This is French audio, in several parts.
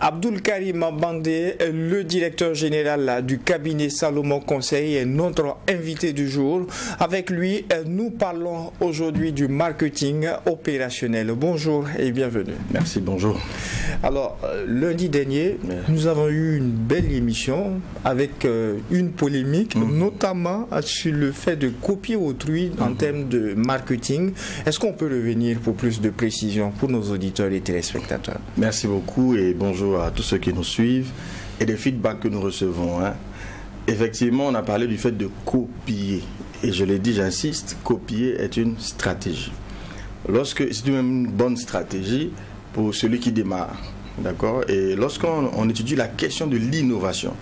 Abdoul Karim Bandé, le directeur général du cabinet Salomon Conseil, est notre invité du jour. Avec lui, nous parlons aujourd'hui du marketing opérationnel. Bonjour et bienvenue. Merci, bonjour. Alors, lundi dernier, nous avons eu une belle émission avec une polémique, notamment sur le fait de copier autrui en termes de marketing. Est-ce qu'on peut revenir pour plus de précision pour nos auditeurs et téléspectateurs? Merci beaucoup et bonjour à tous ceux qui nous suivent et des feedbacks que nous recevons. Effectivement, on a parlé du fait de copier. Et je l'ai dit, j'insiste, copier est une stratégie. C'est même une bonne stratégie pour celui qui démarre. D'accord? Et lorsqu'on étudie la question de l'innovation,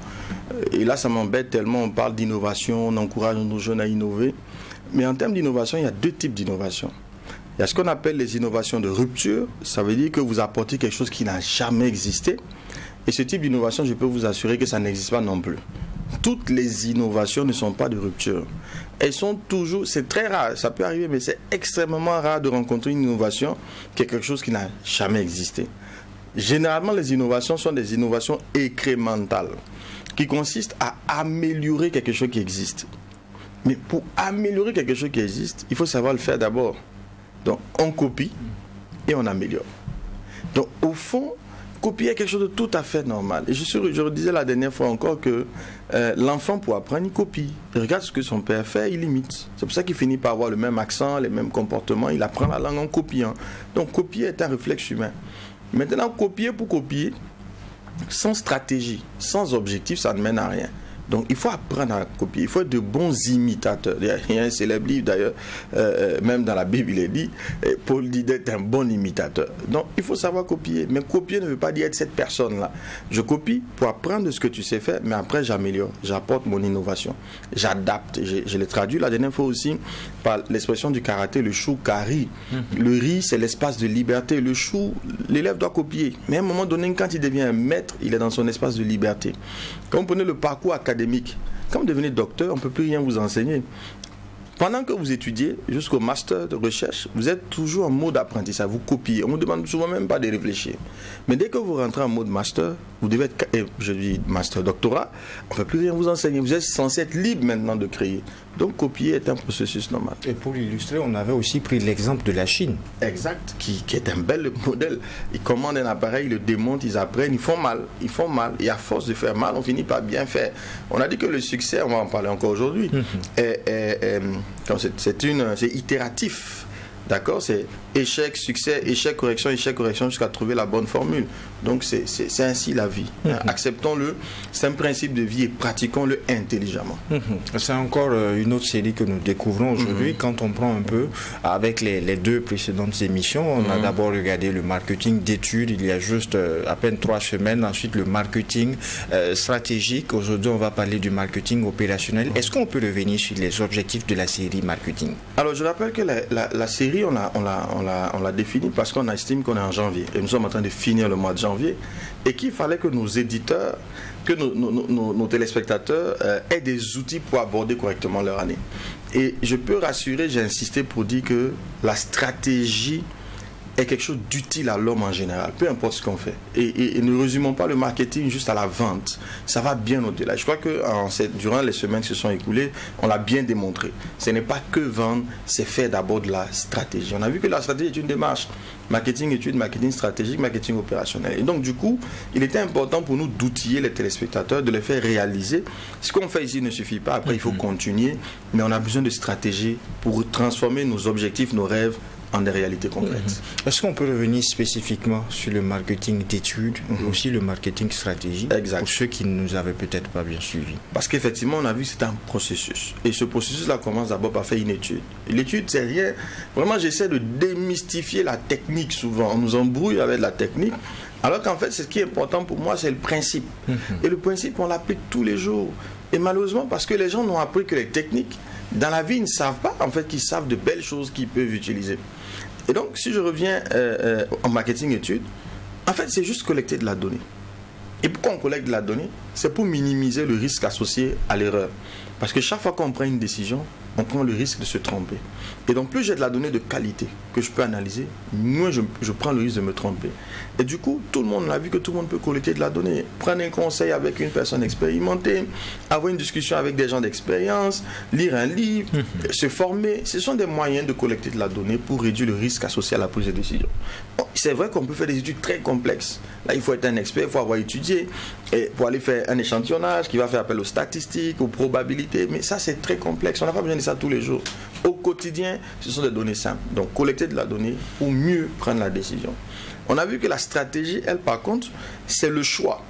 et là ça m'embête tellement, on parle d'innovation, on encourage nos jeunes à innover, mais en termes d'innovation, il y a deux types d'innovation. Il y a ce qu'on appelle les innovations de rupture, ça veut dire que vous apportez quelque chose qui n'a jamais existé, et ce type d'innovation, je peux vous assurer que ça n'existe pas non plus. Toutes les innovations ne sont pas de rupture. Elles sont toujours, c'est très rare, ça peut arriver, mais c'est extrêmement rare de rencontrer une innovation qui est quelque chose qui n'a jamais existé. Généralement, les innovations sont des innovations incrémentales, qui consistent à améliorer quelque chose qui existe. Mais pour améliorer quelque chose qui existe, il faut savoir le faire d'abord. Donc, on copie et on améliore. Donc, au fond, copier est quelque chose de tout à fait normal. Et je disais la dernière fois encore que l'enfant, pour apprendre, il copie. Il regarde ce que son père fait, il imite. C'est pour ça qu'il finit par avoir le même accent, les mêmes comportements. Il apprend la langue en copiant. Donc, copier est un réflexe humain. Maintenant, copier pour copier, sans stratégie, sans objectif, ça ne mène à rien. Donc, il faut apprendre à copier. Il faut être de bons imitateurs. Il y a un célèbre livre, d'ailleurs, même dans la Bible, il est dit, Paul dit d'être un bon imitateur. Donc, il faut savoir copier. Mais copier ne veut pas dire être cette personne-là. Je copie pour apprendre de ce que tu sais faire, mais après, j'améliore. J'apporte mon innovation. J'adapte. Je l'ai traduit la dernière fois aussi par l'expression du karaté, le chou kari. Le riz, c'est l'espace de liberté. Le chou, l'élève doit copier. Mais à un moment donné, quand il devient un maître, il est dans son espace de liberté. Quand vous prenez le parcours académique, quand vous devenez docteur, on ne peut plus rien vous enseigner. Pendant que vous étudiez jusqu'au master de recherche, vous êtes toujours en mode apprentissage, vous copiez. On ne vous demande souvent même pas de réfléchir. Mais dès que vous rentrez en mode master, vous devez être, je dis master doctorat, on ne peut plus rien vous enseigner. Vous êtes censé être libre maintenant de créer. Donc copier est un processus normal. Et pour illustrer, on avait aussi pris l'exemple de la Chine. Exact, qui est un bel modèle. Ils commandent un appareil, ils le démontent, ils apprennent, ils font mal. Ils font mal. Et à force de faire mal, on finit par bien faire. On a dit que le succès, on va en parler encore aujourd'hui, c'est itératif. D'accord? C'est échec, succès, échec, correction, jusqu'à trouver la bonne formule. Donc, c'est ainsi la vie. Acceptons-le. C'est un principe de vie et pratiquons-le intelligemment. C'est encore une autre série que nous découvrons aujourd'hui. Quand on prend un peu, avec les deux précédentes émissions, on a d'abord regardé le marketing d'études, il y a juste à peine 3 semaines. Ensuite, le marketing stratégique. Aujourd'hui, on va parler du marketing opérationnel. Est-ce qu'on peut revenir sur les objectifs de la série marketing? Alors, je rappelle que la série, on l'a définie parce qu'on estime qu'on est en janvier. Et nous sommes en train de finir le mois de janvier. Et qu'il fallait que nos éditeurs, que nos téléspectateurs aient des outils pour aborder correctement leur année. Et je peux rassurer, j'ai insisté pour dire que la stratégie est quelque chose d'utile à l'homme en général, peu importe ce qu'on fait. Et ne résumons pas le marketing juste à la vente. Ça va bien au-delà. Je crois que durant les semaines qui se sont écoulées, on l'a bien démontré. Ce n'est pas que vendre, c'est faire d'abord de la stratégie. On a vu que la stratégie est une démarche. Marketing études, marketing stratégique, marketing opérationnel. Et donc du coup, il était important pour nous d'outiller les téléspectateurs, de les faire réaliser. Ce qu'on fait ici ne suffit pas. Après, il faut continuer. Mais on a besoin de stratégie pour transformer nos objectifs, nos rêves en des réalités concrètes. Est-ce qu'on peut revenir spécifiquement sur le marketing d'études et aussi le marketing stratégique pour ceux qui ne nous avaient peut-être pas bien suivis? Parce qu'effectivement, on a vu que c'est un processus. Et ce processus-là commence d'abord par faire une étude. L'étude, c'est rien. Vraiment, j'essaie de démystifier la technique souvent. On nous embrouille avec la technique. Alors qu'en fait, ce qui est important pour moi, c'est le principe. Et le principe, on l'applique tous les jours. Et malheureusement, parce que les gens n'ont appris que les techniques, dans la vie, ils ne savent pas, en fait, qu'ils savent de belles choses qu'ils peuvent utiliser. Et donc, si je reviens en marketing études, en fait, c'est juste collecter de la donnée. Et pourquoi on collecte de la donnée? C'est pour minimiser le risque associé à l'erreur. Parce que chaque fois qu'on prend une décision, on prend le risque de se tromper. Et donc, plus j'ai de la donnée de qualité que je peux analyser, moins je prends le risque de me tromper. Et du coup, tout le monde l'a vu que tout le monde peut collecter de la donnée. Prendre un conseil avec une personne expérimentée, avoir une discussion avec des gens d'expérience, lire un livre, se former. Ce sont des moyens de collecter de la donnée pour réduire le risque associé à la prise de décision. Bon, c'est vrai qu'on peut faire des études très complexes. Là, il faut être un expert, il faut avoir étudié et pour aller faire un échantillonnage qui va faire appel aux statistiques, aux probabilités. Mais ça, c'est très complexe. On n'a pas besoin de ça tous les jours. Au quotidien, ce sont des données simples. Donc, collecter de la donnée pour mieux prendre la décision. On a vu que la stratégie, elle, par contre, c'est le choix.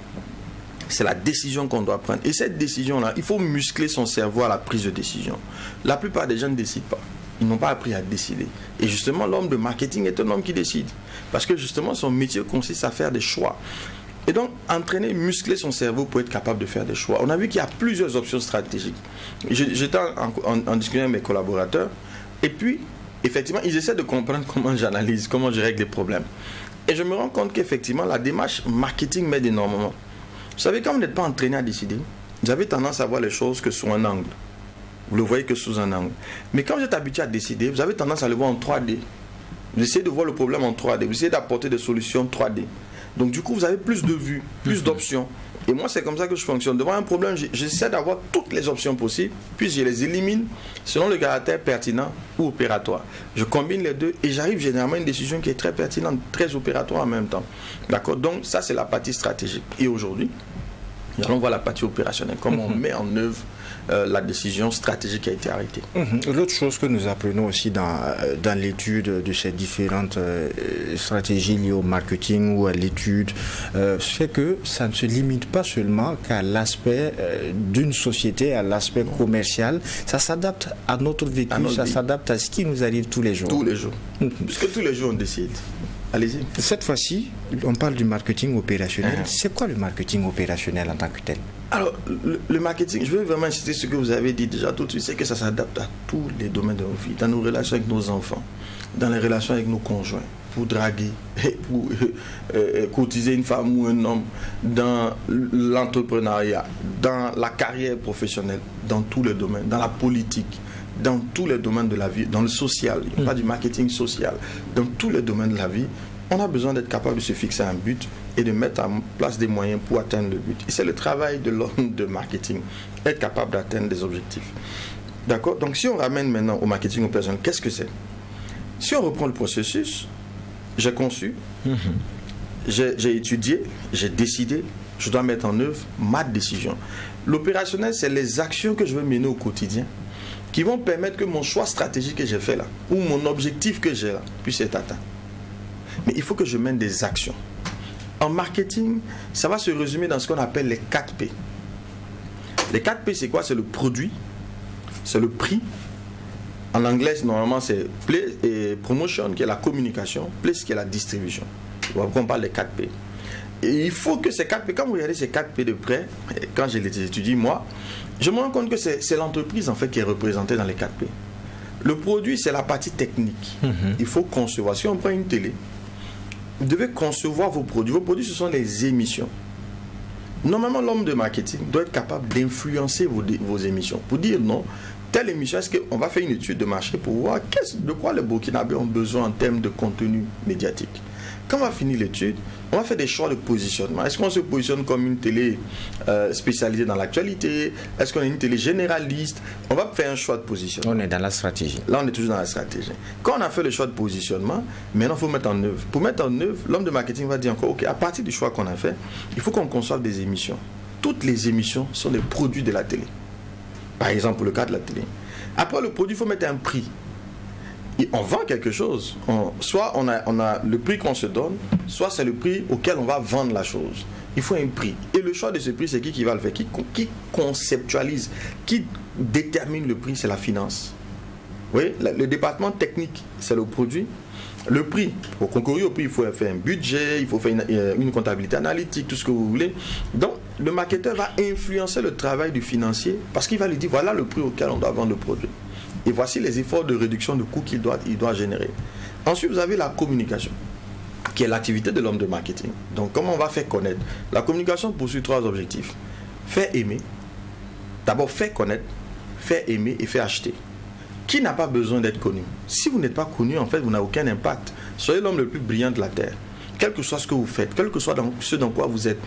C'est la décision qu'on doit prendre. Et cette décision-là, il faut muscler son cerveau à la prise de décision. La plupart des gens ne décident pas. Ils n'ont pas appris à décider. Et justement, l'homme de marketing est un homme qui décide. Parce que justement, son métier consiste à faire des choix. Et donc, entraîner, muscler son cerveau pour être capable de faire des choix. On a vu qu'il y a plusieurs options stratégiques. J'étais en discussion avec mes collaborateurs. Et puis, effectivement, ils essaient de comprendre comment j'analyse, comment je règle les problèmes. Et je me rends compte qu'effectivement, la démarche marketing m'aide énormément. Vous savez, quand vous n'êtes pas entraîné à décider, vous avez tendance à voir les choses que sous un angle. Vous ne le voyez que sous un angle. Mais quand vous êtes habitué à décider, vous avez tendance à le voir en 3D. Vous essayez de voir le problème en 3D. Vous essayez d'apporter des solutions 3D. Donc du coup, vous avez plus de vues, plus d'options. Et moi, c'est comme ça que je fonctionne. Devant un problème, j'essaie d'avoir toutes les options possibles, puis je les élimine selon le caractère pertinent ou opératoire. Je combine les deux et j'arrive généralement à une décision qui est très pertinente, très opératoire en même temps. D'accord? Donc ça, c'est la partie stratégique. Et aujourd'hui, nous allons voir la partie opérationnelle, comment on met en œuvre la décision stratégique qui a été arrêtée. L'autre chose que nous apprenons aussi dans l'étude de ces différentes stratégies liées au marketing ou à l'étude, c'est que ça ne se limite pas seulement qu'à l'aspect d'une société, à l'aspect commercial. Ça s'adapte à notre vécu, ça s'adapte à ce qui nous arrive tous les jours. Tous les jours. Puisque tous les jours on décide. Allez-y. Cette fois-ci, on parle du marketing opérationnel. C'est quoi le marketing opérationnel en tant que tel? Alors, le marketing, je veux vraiment insister sur ce que vous avez dit déjà tout de suite, c'est que ça s'adapte à tous les domaines de nos vies, dans nos relations avec nos enfants, dans les relations avec nos conjoints, pour draguer, pour courtiser une femme ou un homme, dans l'entrepreneuriat, dans la carrière professionnelle, dans tous les domaines, dans la politique, dans tous les domaines de la vie, dans le social, il n'y a pas du marketing social, dans tous les domaines de la vie, on a besoin d'être capable de se fixer un but et de mettre en place des moyens pour atteindre le but. Et c'est le travail de l'homme de marketing, être capable d'atteindre des objectifs. D'accord? Donc si on ramène maintenant au marketing opérationnel, qu'est-ce que c'est? Si on reprend le processus, j'ai conçu, j'ai étudié, j'ai décidé, je dois mettre en œuvre ma décision. L'opérationnel, c'est les actions que je veux mener au quotidien qui vont permettre que mon choix stratégique que j'ai fait là, ou mon objectif que j'ai là, puisse être atteint. Mais il faut que je mène des actions. En marketing, ça va se résumer dans ce qu'on appelle les 4 P. Les 4 P, c'est quoi? C'est le produit, c'est le prix. En anglais, normalement, c'est Play et Promotion, qui est la communication, Place, qui est la distribution. On parle des 4 P. Et il faut que ces 4 P, quand vous regardez ces 4 P de près, quand je les étudie, moi, je me rends compte que c'est l'entreprise en fait qui est représentée dans les 4 P. Le produit, c'est la partie technique. Il faut concevoir. Si on prend une télé, vous devez concevoir vos produits. Vos produits, ce sont les émissions. Normalement, l'homme de marketing doit être capable d'influencer vos émissions. Pour dire non, telle émission, est-ce qu'on va faire une étude de marché pour voir de quoi les Burkinabés ont besoin en termes de contenu médiatique. Quand on va finir l'étude, on va faire des choix de positionnement. Est-ce qu'on se positionne comme une télé spécialisée dans l'actualité? Est-ce qu'on est une télé généraliste? On va faire un choix de positionnement. On est dans la stratégie. Là, on est toujours dans la stratégie. Quand on a fait le choix de positionnement, maintenant, il faut mettre en œuvre. Pour mettre en œuvre, l'homme de marketing va dire encore, OK, à partir du choix qu'on a fait, il faut qu'on conçoive des émissions. Toutes les émissions sont des produits de la télé. Par exemple, pour le cas de la télé. Après, le produit, il faut mettre un prix. Et on vend quelque chose. Soit on a le prix qu'on se donne, soit c'est le prix auquel on va vendre la chose. Il faut un prix. Et le choix de ce prix, c'est qui va le faire? Qui conceptualise, qui détermine le prix? C'est la finance. Oui, le département technique, c'est le produit. Le prix, pour concourir au prix, il faut faire un budget, il faut faire une comptabilité analytique, tout ce que vous voulez. Donc, le marketeur va influencer le travail du financier parce qu'il va lui dire, voilà le prix auquel on doit vendre le produit. Et voici les efforts de réduction de coûts qu'il doit générer. Ensuite, vous avez la communication, qui est l'activité de l'homme de marketing. Donc, comment on va faire connaître? La communication poursuit 3 objectifs. Faire aimer. D'abord, faire connaître, faire aimer et faire acheter. Qui n'a pas besoin d'être connu? Si vous n'êtes pas connu, en fait, vous n'avez aucun impact. Soyez l'homme le plus brillant de la Terre. Quel que soit ce que vous faites, quel que soit ce dans quoi vous êtes.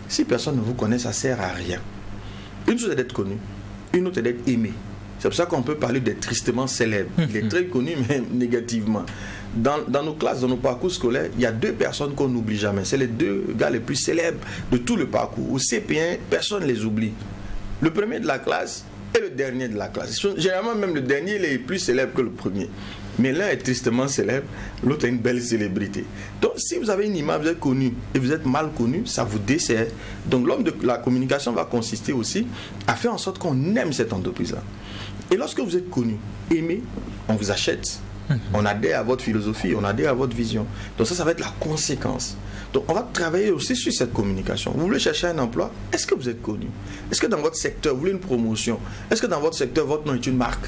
Si personne ne vous connaît, ça ne sert à rien. Une chose est d'être connu, une autre est d'être aimé. C'est pour ça qu'on peut parler d'être tristement célèbre. Il est très connu, mais négativement. Dans nos classes, dans nos parcours scolaires, il y a 2 personnes qu'on n'oublie jamais. C'est les 2 gars les plus célèbres de tout le parcours. Au CP1, personne ne les oublie. Le premier de la classe et le dernier de la classe. Généralement, même le dernier, il est plus célèbre que le premier. Mais l'un est tristement célèbre, l'autre a une belle célébrité. Donc, si vous avez une image, vous êtes connu et vous êtes mal connu, ça vous dessert. Donc, l'homme de la communication va consister aussi à faire en sorte qu'on aime cette entreprise-là. Et lorsque vous êtes connu, aimé, on vous achète. On adhère à votre philosophie, on adhère à votre vision. Donc ça va être la conséquence. Donc on va travailler aussi sur cette communication. Vous voulez chercher un emploi? Est-ce que vous êtes connu? Est-ce que dans votre secteur, vous voulez une promotion? Est-ce que dans votre secteur, votre nom est une marque?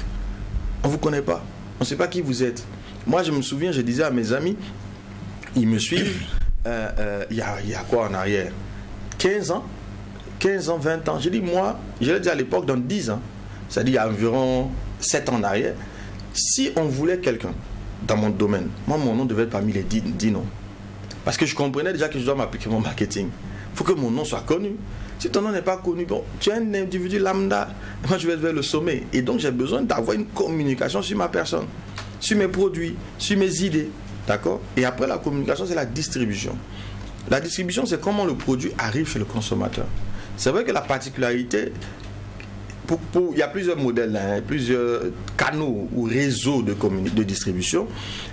On ne vous connaît pas. On ne sait pas qui vous êtes. Moi, je me souviens, je disais à mes amis, ils me suivent, il y a quoi en arrière? 15 ans, 20 ans. J'ai dit, moi, je l'ai dit à l'époque, dans 10 ans, c'est-à-dire il y a environ 7 ans en arrière, si on voulait quelqu'un dans mon domaine, moi, mon nom devait être parmi les 10 noms. Parce que je comprenais déjà que je dois m'appliquer mon marketing. Il faut que mon nom soit connu. Si ton nom n'est pas connu, bon, tu es un individu lambda, moi je vais vers le sommet. Et donc j'ai besoin d'avoir une communication sur ma personne, sur mes produits, sur mes idées. D'accord? Et après la communication, c'est la distribution. La distribution, c'est comment le produit arrive chez le consommateur. C'est vrai que la particularité, il y a plusieurs modèles, hein, plusieurs canaux ou réseaux de distribution,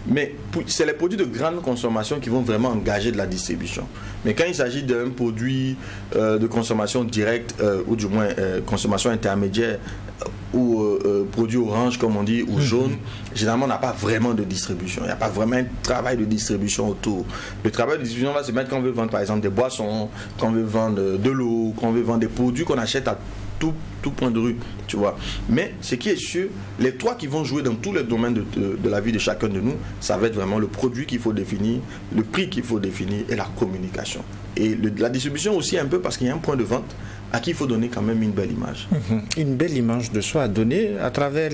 mais c'est les produits de grande consommation qui vont vraiment engager de la distribution. Mais quand il s'agit d'un produit de consommation directe, ou du moins consommation intermédiaire, ou produit orange comme on dit, ou jaune, généralement on n'a pas vraiment de distribution. Il n'y a pas vraiment un travail de distribution autour. Le travail de distribution va se mettre quand on veut vendre par exemple des boissons, quand on veut vendre de l'eau, quand on veut vendre des produits qu'on achète à tout point de rue, tu vois. Mais ce qui est sûr, les 3 qui vont jouer dans tous les domaines de la vie de chacun de nous, ça va être vraiment le produit qu'il faut définir, le prix qu'il faut définir et la communication. Et la distribution aussi un peu parce qu'il y a un point de vente à qui il faut donner quand même une belle image. Une belle image de soi à donner à travers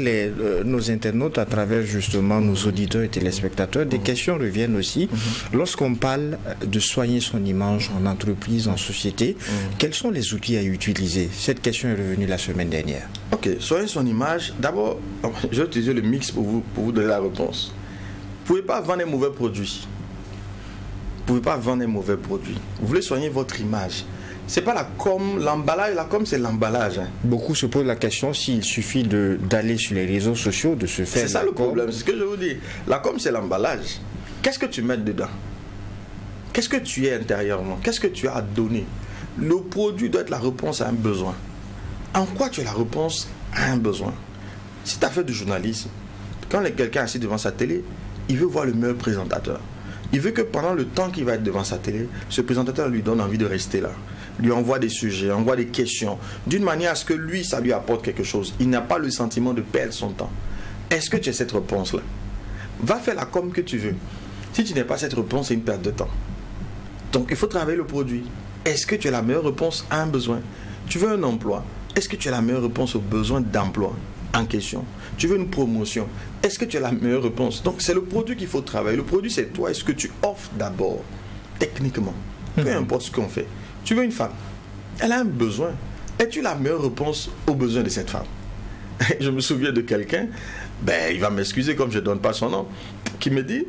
nos internautes, à travers justement nos auditeurs et téléspectateurs. Des questions reviennent aussi. Lorsqu'on parle de soigner son image en entreprise, en société, quels sont les outils à utiliser? Cette question est revenue la semaine dernière. Ok, soigner son image. D'abord, je vais utiliser le mix pour vous donner la réponse. Vous ne pouvez pas vendre un mauvais produit. Vous ne pouvez pas vendre un mauvais produit. Vous voulez soigner votre image. C'est pas la com, l'emballage, la com c'est l'emballage. Hein. Beaucoup se posent la question s'il suffit d'aller sur les réseaux sociaux, de se faire. C'est ça le problème, c'est ce que je vous dis. La com c'est l'emballage. Qu'est-ce que tu mets dedans? Qu'est-ce que tu es intérieurement? Qu'est-ce que tu as à donner? Le produit doit être la réponse à un besoin. En quoi tu es la réponse à un besoin? Si tu as fait du journalisme, quand quelqu'un est assis devant sa télé, il veut voir le meilleur présentateur. Il veut que pendant le temps qu'il va être devant sa télé, ce présentateur lui donne envie de rester là. Lui envoie des sujets, envoie des questions, d'une manière à ce que lui, ça lui apporte quelque chose. Il n'a pas le sentiment de perdre son temps. Est-ce que tu as cette réponse-là? Va faire la com que tu veux. Si tu n'as pas cette réponse, c'est une perte de temps. Donc, il faut travailler le produit. Est-ce que tu as la meilleure réponse à un besoin? Tu veux un emploi? Est-ce que tu as la meilleure réponse aux besoins d'emploi en question? Tu veux une promotion? Est-ce que tu as la meilleure réponse? Donc, c'est le produit qu'il faut travailler. Le produit, c'est toi. Est-ce que tu offres d'abord, techniquement? Peu importe ce qu'on fait. Tu veux une femme, elle a un besoin. Es-tu la meilleure réponse aux besoins de cette femme? Je me souviens de quelqu'un, il va m'excuser comme je ne donne pas son nom, qui me dit,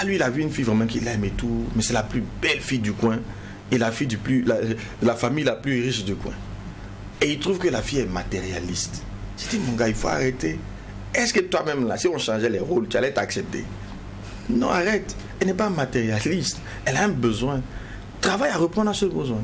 lui il a vu une fille vraiment qu'il aime et tout, mais c'est la plus belle fille du coin et la fille la famille la plus riche du coin. Et il trouve que la fille est matérialiste. J'ai dit, mon gars, il faut arrêter. Est-ce que toi-même là, si on changeait les rôles, tu allais t'accepter? Non, arrête. Elle n'est pas matérialiste. Elle a un besoin. Travaille à répondre à ce besoin.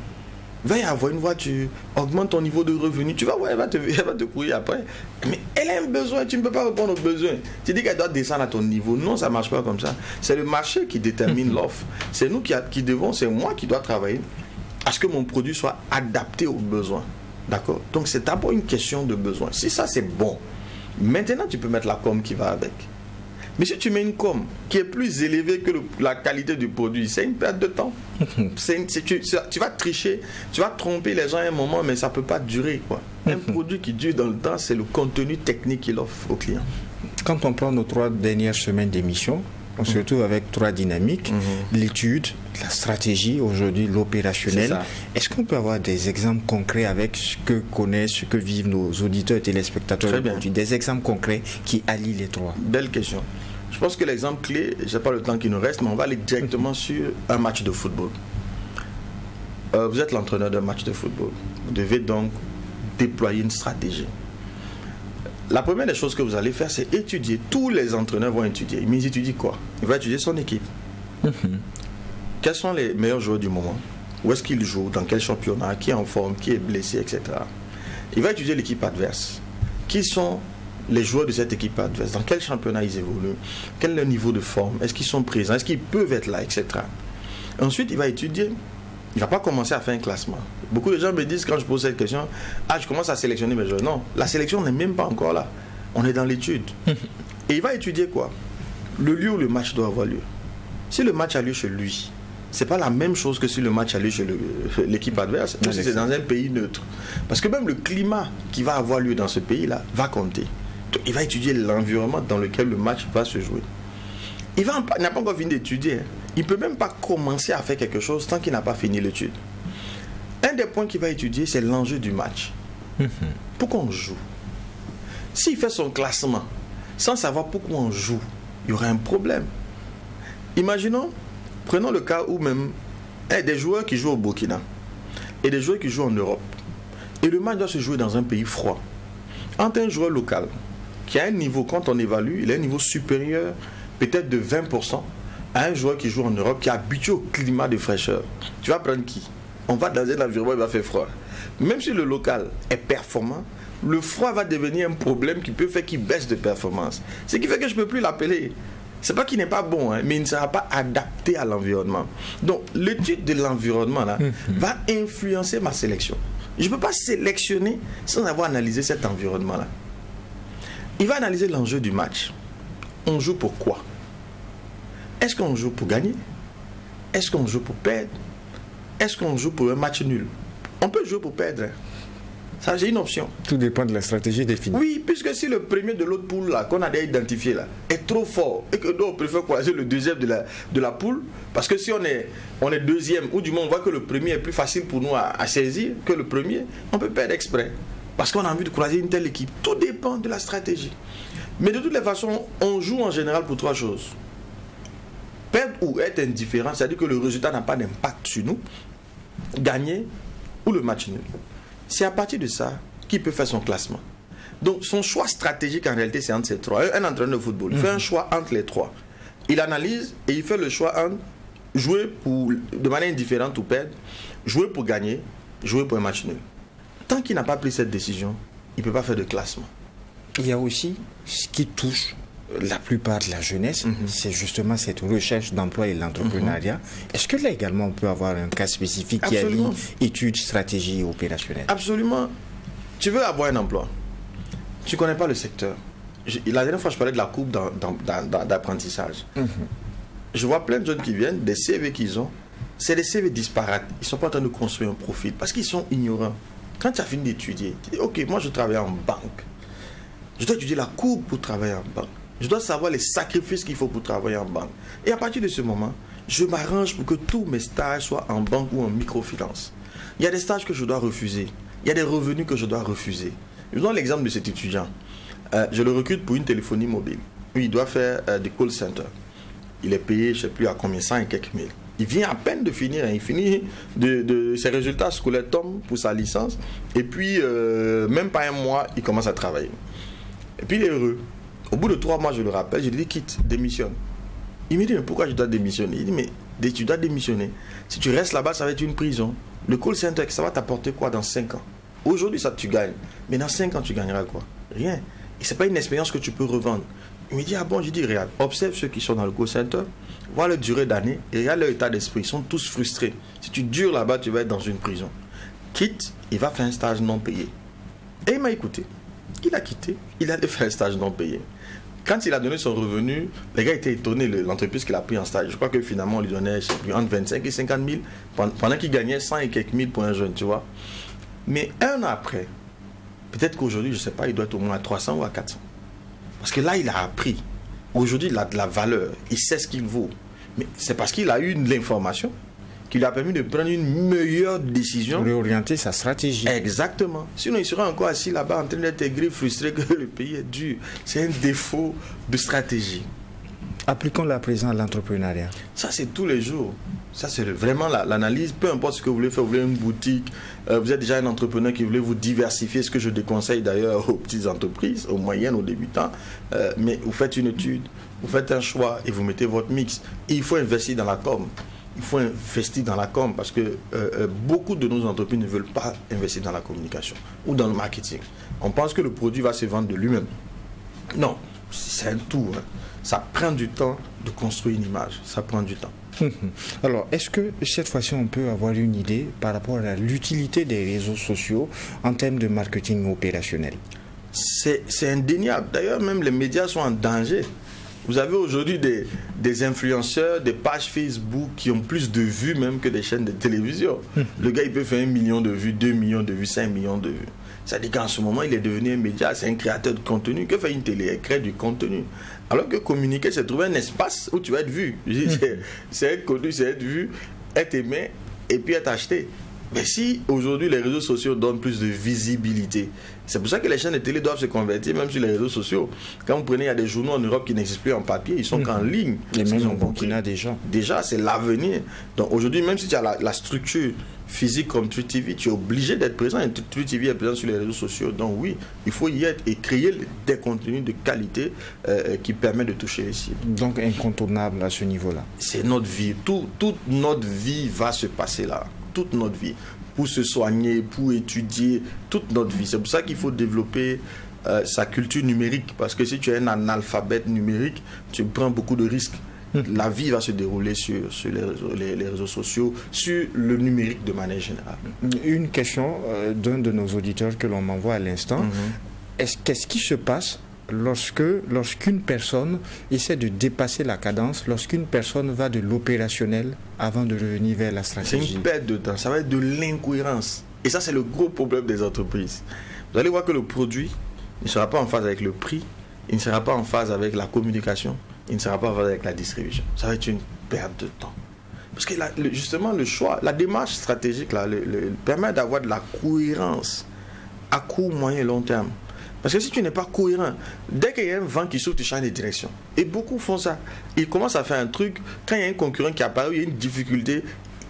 Veille à avoir une voiture, augmente ton niveau de revenu. Tu vas voir, elle va te courir après. Mais elle a un besoin, tu ne peux pas répondre aux besoins. Tu dis qu'elle doit descendre à ton niveau. Non, ça ne marche pas comme ça. C'est le marché qui détermine l'offre. C'est nous qui devons, c'est moi qui dois travailler à ce que mon produit soit adapté aux besoins. D'accord? Donc c'est d'abord une question de besoin. Si ça c'est bon, maintenant tu peux mettre la com qui va avec. Mais si tu mets une com qui est plus élevée que la qualité du produit, c'est une perte de temps. Tu vas tricher, tu vas tromper les gens à un moment, mais ça ne peut pas durer, quoi. Un produit qui dure dans le temps, c'est le contenu technique qu'il offre au client. quand on prend nos 3 dernières semaines d'émission, on se retrouve avec 3 dynamiques, l'étude, la stratégie, aujourd'hui l'opérationnel. Est-ce qu'on peut avoir des exemples concrets avec ce que connaissent, ce que vivent nos auditeurs et téléspectateurs aujourd'hui, des exemples concrets qui allient les 3? Belle question. Je pense que l'exemple clé, je n'ai pas le temps qui nous reste, mais on va aller directement sur un match de football. Vous êtes l'entraîneur d'un match de football. Vous devez donc déployer une stratégie. La première des choses que vous allez faire, c'est étudier. Tous les entraîneurs vont étudier. Mais ils étudient quoi? Ils vont étudier son équipe. Quels sont les meilleurs joueurs du moment? Où est-ce qu'ils jouent? Dans quel championnat? Qui est en forme? Qui est blessé? Etc. Il va étudier l'équipe adverse. Qui sont les joueurs de cette équipe adverse? Dans quel championnat ils évoluent? Quel est le niveau de forme? Est-ce qu'ils sont présents? Est-ce qu'ils peuvent être là? Etc. Ensuite, il va étudier. Il ne va pas commencer à faire un classement. Beaucoup de gens me disent quand je pose cette question, je commence à sélectionner mes joueurs. Non, la sélection n'est même pas encore là. On est dans l'étude. Et il va étudier quoi? Le lieu où le match doit avoir lieu. Si le match a lieu chez lui, ce n'est pas la même chose que si le match a lieu chez l'équipe adverse, ou si c'est dans un pays neutre. Parce que même le climat qui va avoir lieu dans ce pays-là va compter. Donc, il va étudier l'environnement dans lequel le match va se jouer. Il n'a pas encore fini d'étudier. Il ne peut même pas commencer à faire quelque chose tant qu'il n'a pas fini l'étude. Un des points qu'il va étudier, c'est l'enjeu du match. Pourquoi on joue? S'il fait son classement sans savoir pourquoi on joue, il y aurait un problème. Imaginons, prenons le cas où même des joueurs qui jouent au Burkina et des joueurs qui jouent en Europe. Et le match doit se jouer dans un pays froid. Entre un joueur local qui a un niveau, quand on évalue, il a un niveau supérieur peut-être de 20% à un joueur qui joue en Europe qui est habitué au climat de fraîcheur. Tu vas prendre qui? On va dans un environnement où il va faire froid. Même si le local est performant, le froid va devenir un problème qui peut faire qu'il baisse de performance. Ce qui fait que je ne peux plus l'appeler. C'est pas qu'il n'est pas bon, mais il ne sera pas adapté à l'environnement. Donc l'étude de l'environnement là va influencer ma sélection. Je ne peux pas sélectionner sans avoir analysé cet environnement là. Il va analyser l'enjeu du match. On joue pour quoi? Est-ce qu'on joue pour gagner? Est-ce qu'on joue pour perdre? Est-ce qu'on joue pour un match nul? On peut jouer pour perdre. Ça, j'ai une option. Tout dépend de la stratégie définie. Oui, puisque si le premier de l'autre poule là, qu'on a déjà identifié là, est trop fort et que nous on préfère croiser le deuxième de la poule, parce que si on est deuxième, ou du moins on voit que le premier est plus facile pour nous à saisir que le premier, on peut perdre exprès. Parce qu'on a envie de croiser une telle équipe. Tout dépend de la stratégie. Mais de toutes les façons, on joue en général pour 3 choses. Perdre ou être indifférent, c'est-à-dire que le résultat n'a pas d'impact sur nous. Gagner ou le match nul. C'est à partir de ça qu'il peut faire son classement. Donc son choix stratégique en réalité c'est entre ces 3. Un entraîneur de football fait un choix entre les 3. Il analyse et il fait le choix entre jouer de manière indifférente ou perdre, jouer pour gagner, jouer pour un match nul. Tant qu'il n'a pas pris cette décision, il ne peut pas faire de classement. Il y a aussi ce qui touche la plupart de la jeunesse, c'est justement cette recherche d'emploi et l'entrepreneuriat. Est-ce que là également on peut avoir un cas spécifique qui allie études, stratégie et opérationnelle? Absolument. Tu veux avoir un emploi, tu ne connais pas le secteur. La dernière fois je parlais de la courbe d'apprentissage. Je vois plein de jeunes qui viennent, des CV qu'ils ont, c'est des CV disparates. Ils ne sont pas en train de construire un profil parce qu'ils sont ignorants. Quand tu as fini d'étudier, tu dis ok, moi je travaille en banque. Je dois étudier la courbe pour travailler en banque. Je dois savoir les sacrifices qu'il faut pour travailler en banque. Et à partir de ce moment, je m'arrange pour que tous mes stages soient en banque ou en microfinance. Il y a des stages que je dois refuser. Il y a des revenus que je dois refuser. Je donne l'exemple de cet étudiant. Je le recrute pour une téléphonie mobile. Lui, il doit faire des call centers. Il est payé, je ne sais plus à combien, 100 et quelques mille. Il vient à peine de finir. Il finit ses résultats scolaires tombent pour sa licence. Et puis, même pas un mois, il commence à travailler. Et puis, il est heureux. Au bout de 3 mois, je le rappelle, je lui dis quitte, démissionne. Il me dit mais pourquoi je dois démissionner? Il dit mais tu dois démissionner. Si tu restes là-bas, ça va être une prison. Le call center, ça va t'apporter quoi dans 5 ans? Aujourd'hui, ça tu gagnes. Mais dans 5 ans, tu gagneras quoi? Rien. Et ce n'est pas une expérience que tu peux revendre. Il me dit ah bon, je dis regarde, observe ceux qui sont dans le call center, vois leur durée d'année et regarde leur état d'esprit. Ils sont tous frustrés. Si tu dures là-bas, tu vas être dans une prison. Quitte, il va faire un stage non payé. Et il m'a écouté. Il a quitté, il allait faire un stage non payé. Quand il a donné son revenu, les gars étaient étonnés, l'entreprise qu'il a pris en stage. Je crois que finalement, on lui donnait entre 25 et 50 000, pendant qu'il gagnait 100 et quelques mille pour un jeune, tu vois. Mais 1 an après, peut-être qu'aujourd'hui, je ne sais pas, il doit être au moins à 300 ou à 400. Parce que là, il a appris. Aujourd'hui, il a de la valeur. Il sait ce qu'il vaut. Mais c'est parce qu'il a eu de l'information qui lui a permis de prendre une meilleure décision. Réorienter sa stratégie. Exactement. Sinon, il serait encore assis là-bas en train d'être aigri, frustré que le pays est dur. C'est un défaut de stratégie. Appliquons-la à présent à l'entrepreneuriat. Ça, c'est tous les jours. Ça, c'est vraiment l'analyse. Peu importe ce que vous voulez faire, vous voulez une boutique, vous êtes déjà un entrepreneur qui voulait vous diversifier, ce que je déconseille d'ailleurs aux petites entreprises, aux moyennes, aux débutants. Mais vous faites une étude, vous faites un choix et vous mettez votre mix. Et il faut investir dans la com. Il faut investir dans la com parce que beaucoup de nos entreprises ne veulent pas investir dans la communication ou dans le marketing. On pense que le produit va se vendre de lui-même. Non, c'est un tout. Hein. Ça prend du temps de construire une image. Ça prend du temps. Alors, est-ce que cette fois-ci, on peut avoir une idée par rapport à l'utilité des réseaux sociaux en termes de marketing opérationnel? C'est indéniable. D'ailleurs, même les médias sont en danger. Vous avez aujourd'hui des influenceurs, des pages Facebook qui ont plus de vues même que des chaînes de télévision. Le gars, il peut faire 1 million de vues, 2 millions de vues, 5 millions de vues. Ça dit qu'en ce moment, il est devenu un média, c'est un créateur de contenu. Que fait une télé? Elle crée du contenu. Alors que communiquer, c'est trouver un espace où tu vas être vu. C'est être connu, c'est être vu, être aimé et puis être acheté. Mais si aujourd'hui les réseaux sociaux donnent plus de visibilité, c'est pour ça que les chaînes de télé doivent se convertir même sur les réseaux sociaux. Quand vous prenez, il y a des journaux en Europe qui n'existent plus en papier, ils sont qu'en ligne. Et même au Burkina déjà. Déjà, c'est l'avenir. Donc aujourd'hui, même si tu as la structure physique comme Truth TV, tu es obligé d'être présent. Et Truth TV est présent sur les réseaux sociaux. Donc oui, il faut y être et créer des contenus de qualité qui permettent de toucher les cibles. Donc incontournable à ce niveau-là. C'est notre vie. Toute notre vie va se passer là. Toute notre vie. Pour se soigner, pour étudier, toute notre vie. C'est pour ça qu'il faut développer sa culture numérique. Parce que si tu es un analphabète numérique, tu prends beaucoup de risques. La vie va se dérouler sur les réseaux sociaux, sur le numérique de manière générale. Une question d'un de nos auditeurs que l'on m'envoie à l'instant. Qu'est-ce qui se passe lorsqu'une personne essaie de dépasser la cadence, lorsqu'une personne va de l'opérationnel avant de revenir vers la stratégie? C'est une perte de temps, ça va être de l'incohérence. Et ça, c'est le gros problème des entreprises. Vous allez voir que le produit ne sera pas en phase avec le prix, il ne sera pas en phase avec la communication, il ne sera pas en phase avec la distribution. Ça va être une perte de temps. Parce que justement, le choix, la démarche stratégique là, permet d'avoir de la cohérence à court, moyen et long terme. Parce que si tu n'es pas cohérent, dès qu'il y a un vent qui souffle, tu changes de direction. Et beaucoup font ça. Ils commencent à faire un truc, quand il y a un concurrent qui apparaît, il y a une difficulté,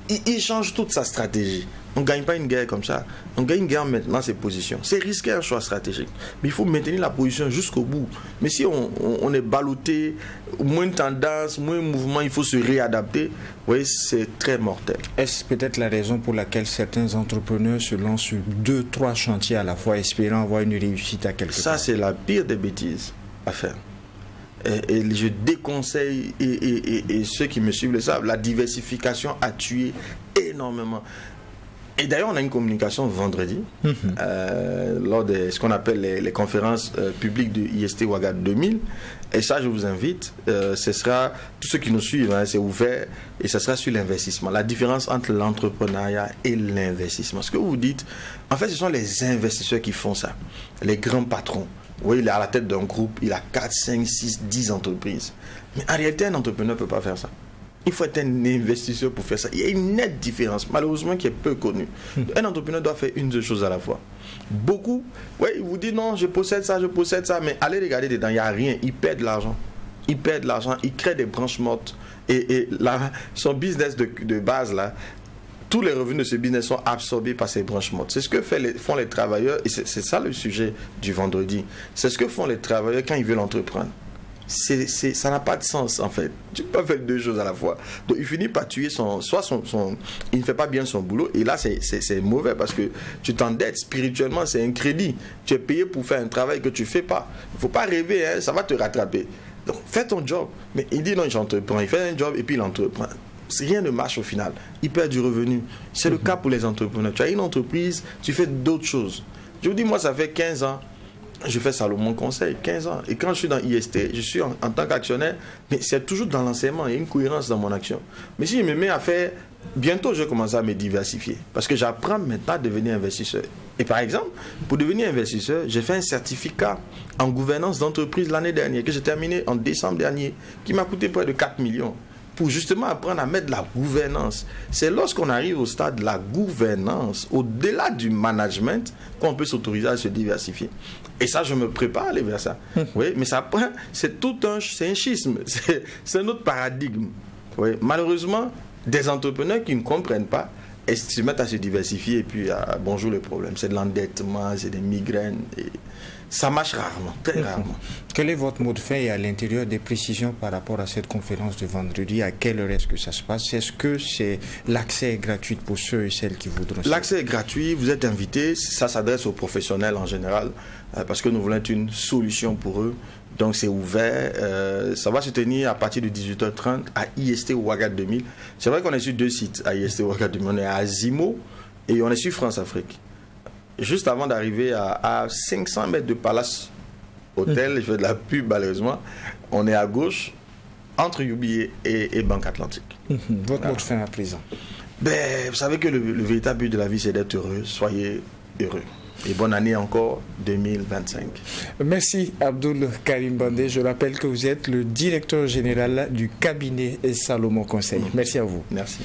il change toute sa stratégie. On ne gagne pas une guerre comme ça. On gagne une guerre maintenant ses positions. C'est risqué un choix stratégique. Mais il faut maintenir la position jusqu'au bout. Mais si on est ballotté, moins de tendance, moins de mouvement, il faut se réadapter. Vous voyez, c'est très mortel. Est-ce peut-être la raison pour laquelle certains entrepreneurs se lancent sur 2-3 chantiers à la fois, espérant avoir une réussite à quelque part? Ça, c'est la pire des bêtises à faire. Et je déconseille, et ceux qui me suivent le savent, la diversification a tué énormément. Et d'ailleurs, on a une communication vendredi lors de ce qu'on appelle les conférences publiques de IST Ouaga 2000. Et ça, je vous invite. Ce sera, tous ceux qui nous suivent, hein, c'est ouvert. Et ce sera sur l'investissement. La différence entre l'entrepreneuriat et l'investissement. Ce que vous dites, en fait, ce sont les investisseurs qui font ça. Les grands patrons. Oui, il est à la tête d'un groupe, il a 4, 5, 6, 10 entreprises. Mais en réalité, un entrepreneur ne peut pas faire ça. Il faut être un investisseur pour faire ça. Il y a une nette différence, malheureusement, qui est peu connue. Un entrepreneur doit faire une seule chose à la fois. Beaucoup, oui, ils vous disent non, je possède ça, mais allez regarder dedans, il n'y a rien. Ils perdent de l'argent. Ils perdent de l'argent, ils créent des branches mortes. Et là, son business de base, là, tous les revenus de ce business sont absorbés par ces branches mortes. C'est ce que font les travailleurs, et c'est ça le sujet du vendredi. C'est ce que font les travailleurs quand ils veulent entreprendre. Ça n'a pas de sens en fait. Tu peux pas faire deux choses à la fois. Donc il finit par tuer il ne fait pas bien son boulot et là c'est mauvais parce que tu t'endettes spirituellement, c'est un crédit. Tu es payé pour faire un travail que tu fais pas. Il ne faut pas rêver, hein, ça va te rattraper. Donc fais ton job. Mais il dit non, j'entreprends. Il fait un job et puis il entreprend. Rien ne marche au final. Il perd du revenu. C'est le cas pour les entrepreneurs. Tu as une entreprise, tu fais d'autres choses. Je vous dis, moi ça fait 15 ans. je fais Salomon Conseil, 15 ans. Et quand je suis dans IST, je suis en tant qu'actionnaire, mais c'est toujours dans l'enseignement, il y a une cohérence dans mon action. Mais si je me mets à faire, bientôt je vais commencer à me diversifier, parce que j'apprends maintenant à devenir investisseur. Et par exemple, pour devenir investisseur, j'ai fait un certificat en gouvernance d'entreprise l'année dernière, que j'ai terminé en décembre dernier, qui m'a coûté près de 4 millions. Pour justement apprendre à mettre de la gouvernance. C'est lorsqu'on arrive au stade de la gouvernance, au-delà du management, qu'on peut s'autoriser à se diversifier. Et ça, je me prépare à aller vers ça. Oui, mais ça prend, c'est un schisme, c'est un autre paradigme. Oui, malheureusement, des entrepreneurs qui ne comprennent pas, et se mettent à se diversifier, et puis bonjour le problème. C'est de l'endettement, c'est des migraines. Et ça marche rarement, très rarement. Quel est votre mot de fin et à l'intérieur des précisions par rapport à cette conférence de vendredi? À quelle heure est-ce que ça se passe? Est-ce que c'est l'accès est gratuit pour ceux et celles qui voudront? L'accès est gratuit, vous êtes invités, ça s'adresse aux professionnels en général, parce que nous voulons être une solution pour eux. Donc c'est ouvert, ça va se tenir à partir de 18h30 à IST Ouaga 2000. C'est vrai qu'on est sur 2 sites à IST Ouaga 2000, on est à Azimo et on est sur France-Afrique. Juste avant d'arriver à 500 mètres de Palace Hôtel, je fais de la pub malheureusement, on est à gauche, entre UBA et Banque Atlantique. Votre mot de fin à présent? Vous savez que le véritable but de la vie, c'est d'être heureux. Soyez heureux. Et bonne année encore 2025. Merci Abdoul Karim Bandé. Je rappelle que vous êtes le directeur général du cabinet Salomon Conseil. Merci à vous. Merci.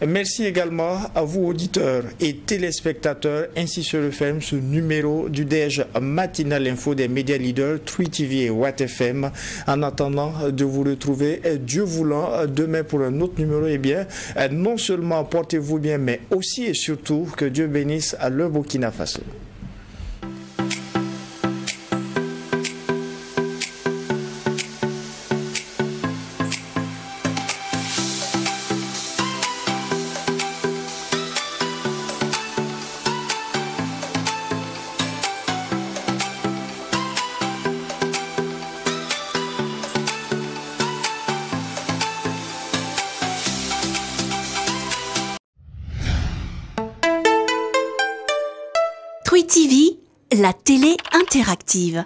Merci également à vous auditeurs et téléspectateurs. Ainsi se referme ce numéro du DEJ Matinal Info des médias leaders 3TV et Watt FM. En attendant de vous retrouver, Dieu voulant, demain pour un autre numéro, eh bien, non seulement portez-vous bien, mais aussi et surtout que Dieu bénisse le Burkina Faso. TV, la télé interactive.